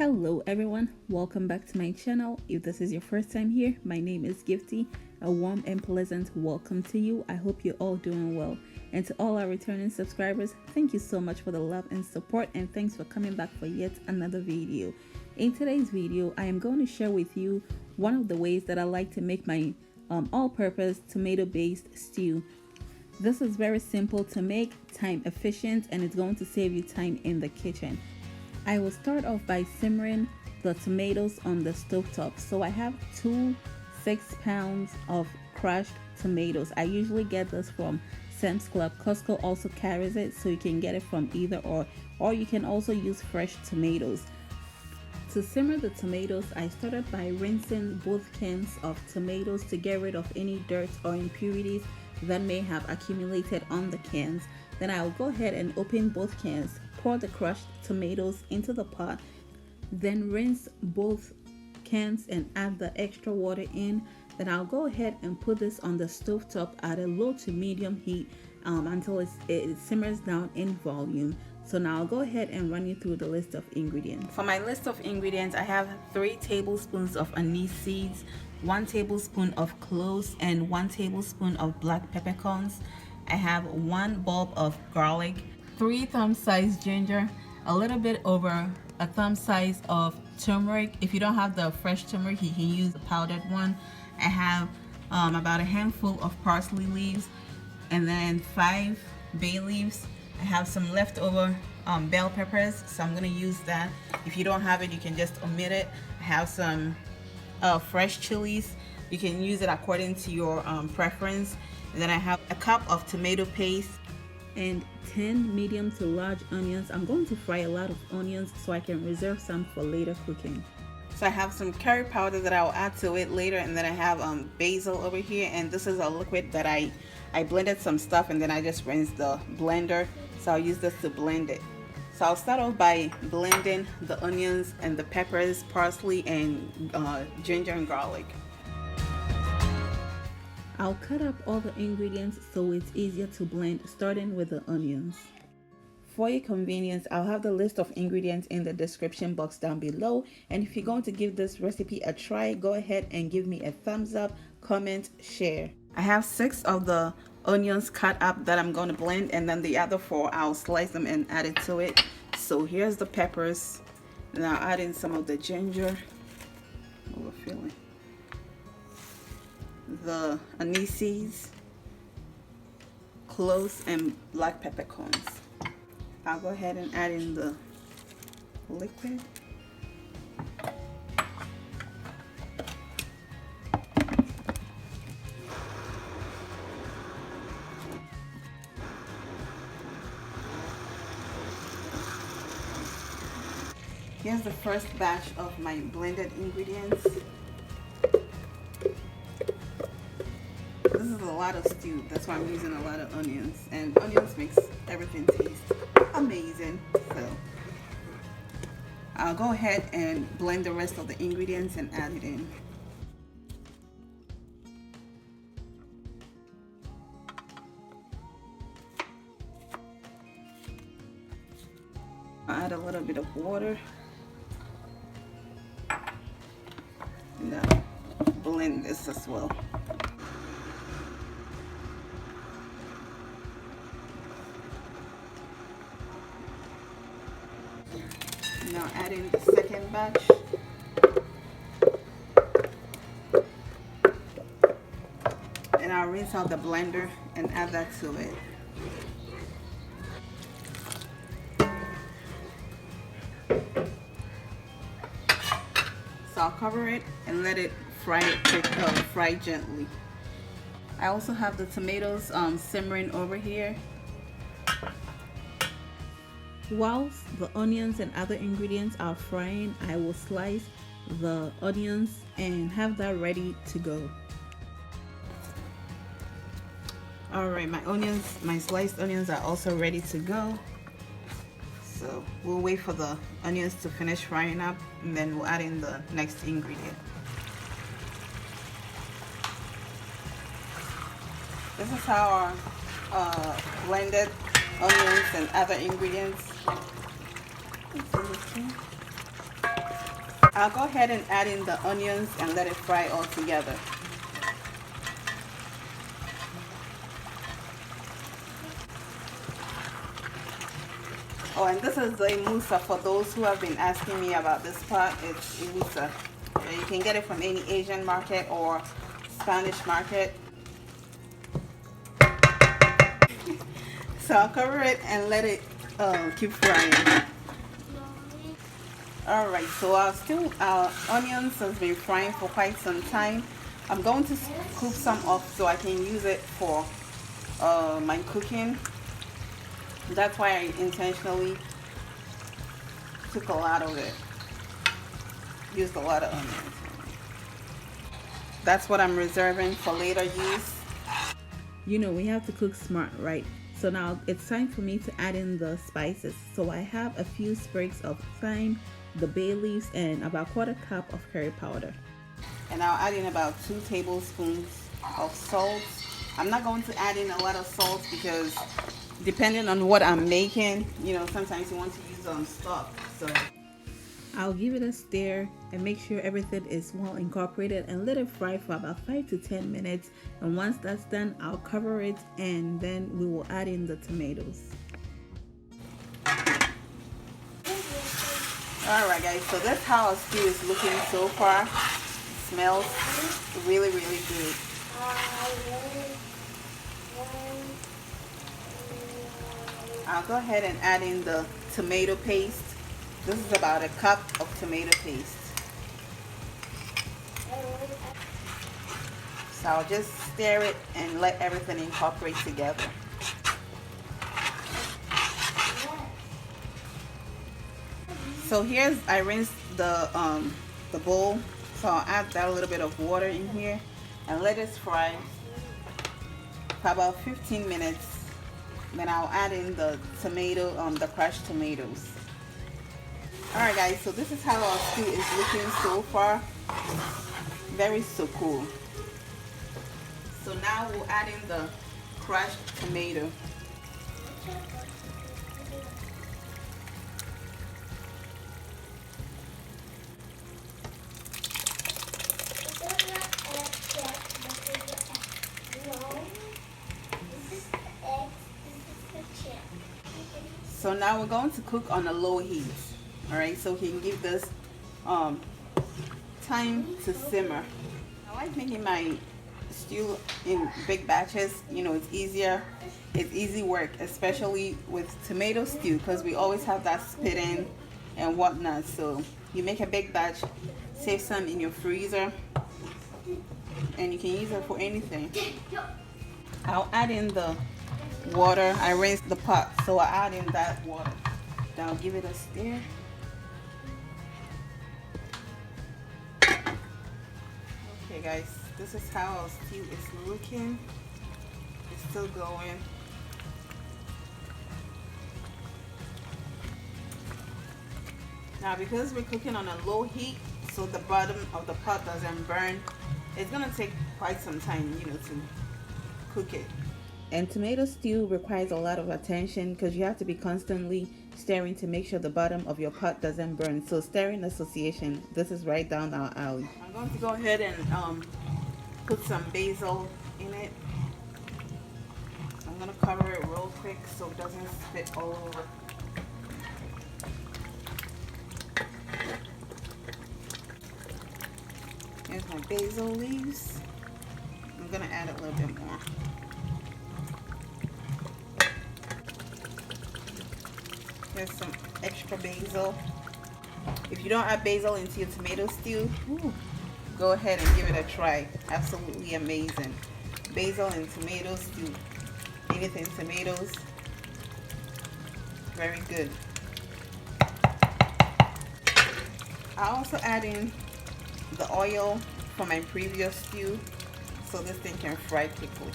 Hello everyone, welcome back to my channel. If this is your first time here, my name is Gifty. A warm and pleasant welcome to you. I hope you're all doing well. And to all our returning subscribers, thank you so much for the love and support, and thanks for coming back for yet another video. In today's video, I am going to share with you one of the ways that I like to make my all-purpose tomato-based stew. This is very simple to make, time efficient, and it's going to save you time in the kitchen. I will start off by simmering the tomatoes on the stovetop. So I have 2 6-pound of crushed tomatoes. I usually get this from Sam's Club. Costco also carries it, so you can get it from either or you can also use fresh tomatoes. To simmer the tomatoes, I started by rinsing both cans of tomatoes to get rid of any dirt or impurities that may have accumulated on the cans. Then I'll go ahead and open both cans, pour the crushed tomatoes into the pot, then rinse both cans and add the extra water in. Then I'll go ahead and put this on the stovetop at a low to medium heat until it simmers down in volume. So now I'll go ahead and run you through the list of ingredients. For my list of ingredients, I have 3 tablespoons of anise seeds, 1 tablespoon of cloves, and 1 tablespoon of black peppercorns. I have 1 bulb of garlic, 3 thumb-sized ginger, a little bit over a thumb size of turmeric. If you don't have the fresh turmeric, you can use the powdered one. I have about a handful of parsley leaves, and then 5 bay leaves. I have some leftover bell peppers, so I'm going to use that. If you don't have it, you can just omit it. I have some fresh chilies. You can use it according to your preference. And then I have a cup of tomato paste and 10 medium to large onions. I'm going to fry a lot of onions so I can reserve some for later cooking. So I have some curry powder that I'll add to it later, and then I have basil over here, and this is a liquid that I blended some stuff and then I just rinsed the blender, so I'll use this to blend it. So I'll start off by blending the onions and the peppers, parsley, and ginger and garlic. I'll cut up all the ingredients so it's easier to blend, starting with the onions. For your convenience, I'll have the list of ingredients in the description box down below, and if you're going to give this recipe a try, go ahead and give me a thumbs up, comment, share. I have 6 of the onions cut up that I'm going to blend, and then the other 4 I'll slice them and add it to it. So here's the peppers, and I'll add in some of the ginger, the aniseed, cloves, and black peppercorns. I'll go ahead and add in the liquid. Here's the first batch of my blended ingredients. This is a lot of stew, that's why I'm using a lot of onions, and onions makes everything taste amazing. So I'll go ahead and blend the rest of the ingredients and add it in. I'll add a little bit of water and I'll blend this as well. Now add in the second batch. And I'll rinse out the blender and add that to it. So I'll cover it and let it fry gently. I also have the tomatoes simmering over here. Whilst the onions and other ingredients are frying, I will slice the onions and have that ready to go. Alright, my sliced onions are also ready to go. So we'll wait for the onions to finish frying up, and then we'll add in the next ingredient. This is how our blended onions and other ingredients I'll go ahead and add in the onions and let it fry all together. Oh, and this is the musa for those who have been asking me about this pot. It's musa. You can get it from any Asian market or Spanish market. So I'll cover it and let it keep frying. Alright, so our onions has been frying for quite some time. I'm going to scoop some off so I can use it for my cooking. That's why I intentionally took a lot of it. Used a lot of onions. That's what I'm reserving for later use. You know, we have to cook smart, right? So now it's time for me to add in the spices. So I have a few sprigs of thyme, the bay leaves, and about 1/4 cup of curry powder. And I'll add in about 2 tablespoons of salt. I'm not going to add in a lot of salt because depending on what I'm making, you know, sometimes you want to use stock. So I'll give it a stir and make sure everything is well incorporated and let it fry for about 5 to 10 minutes. And once that's done, I'll cover it and then we will add in the tomatoes. Alright guys, so that's how our stew is looking so far. It smells really, really good. I'll go ahead and add in the tomato paste. This is about 1 cup of tomato paste. So I'll just stir it and let everything incorporate together. So I rinsed the bowl. So I'll add that a little bit of water in here and let it fry for about 15 minutes. Then I'll add in the the crushed tomatoes. Alright guys, so this is how our stew is looking so far. Very so cool. So now we'll add in the crushed tomato. So now we're going to cook on a low heat. Alright, so we can give this time to simmer. I like making my stew in big batches. You know, it's easier. It's easy work, especially with tomato stew, because we always have that spitting and whatnot. So you make a big batch, save some in your freezer, and you can use it for anything. I'll add in the water. I rinsed the pot, so I add in that water. Then I'll give it a stir. Okay guys, this is how our stew is looking. It's still going. Now because we're cooking on a low heat, so the bottom of the pot doesn't burn, it's gonna take quite some time, you know, to cook it. And tomato stew requires a lot of attention because you have to be constantly stirring to make sure the bottom of your pot doesn't burn. So stirring association, this is right down our alley. I'm going to go ahead and put some basil in it. I'm going to cover it real quick so it doesn't spit all over. Here's my basil leaves. I'm going to add a little bit more. Here's some extra basil. If you don't add basil into your tomato stew, go ahead and give it a try. Absolutely amazing. Basil and tomato stew. Anything tomatoes. Very good. I also add in the oil from my previous stew so this thing can fry quickly.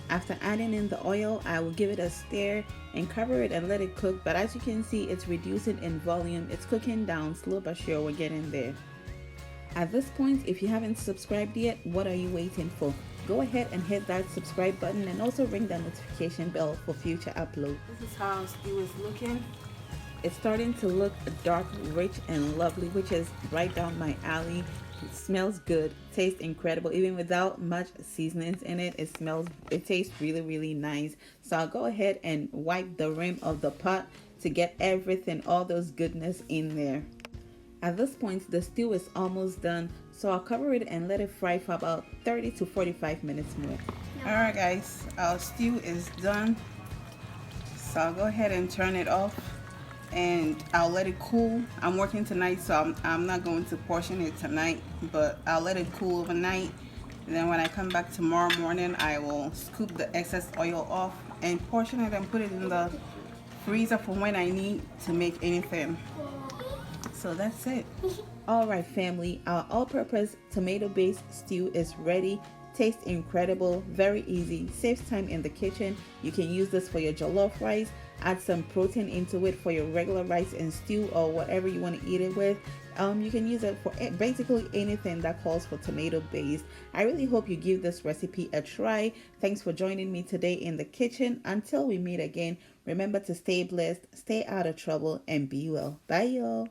After adding in the oil, I will give it a stir and cover it and let it cook. But as you can see, it's reducing in volume. It's cooking down slow but sure. We're getting there. At this point, if you haven't subscribed yet, what are you waiting for? Go ahead and hit that subscribe button and also ring that notification bell for future uploads. This is how our stew is looking. It's starting to look dark, rich, and lovely, which is right down my alley. It smells good, tastes incredible, even without much seasonings in it. It tastes really, really nice. So I'll go ahead and wipe the rim of the pot to get everything, all those goodness in there. At this point, the stew is almost done, so I'll cover it and let it fry for about 30 to 45 minutes more. Alright guys, our stew is done. So I'll go ahead and turn it off and I'll let it cool. I'm working tonight, so I'm not going to portion it tonight, but I'll let it cool overnight. And then when I come back tomorrow morning, I will scoop the excess oil off and portion it and put it in the freezer for when I need to make anything. So that's it. Alright family, our all-purpose tomato-based stew is ready. Tastes incredible, very easy, saves time in the kitchen. You can use this for your jollof rice, add some protein into it for your regular rice and stew or whatever you want to eat it with. You can use it for basically anything that calls for tomato based. I really hope you give this recipe a try. Thanks for joining me today in the kitchen. Until we meet again, remember to stay blessed, stay out of trouble, and be well. Bye y'all.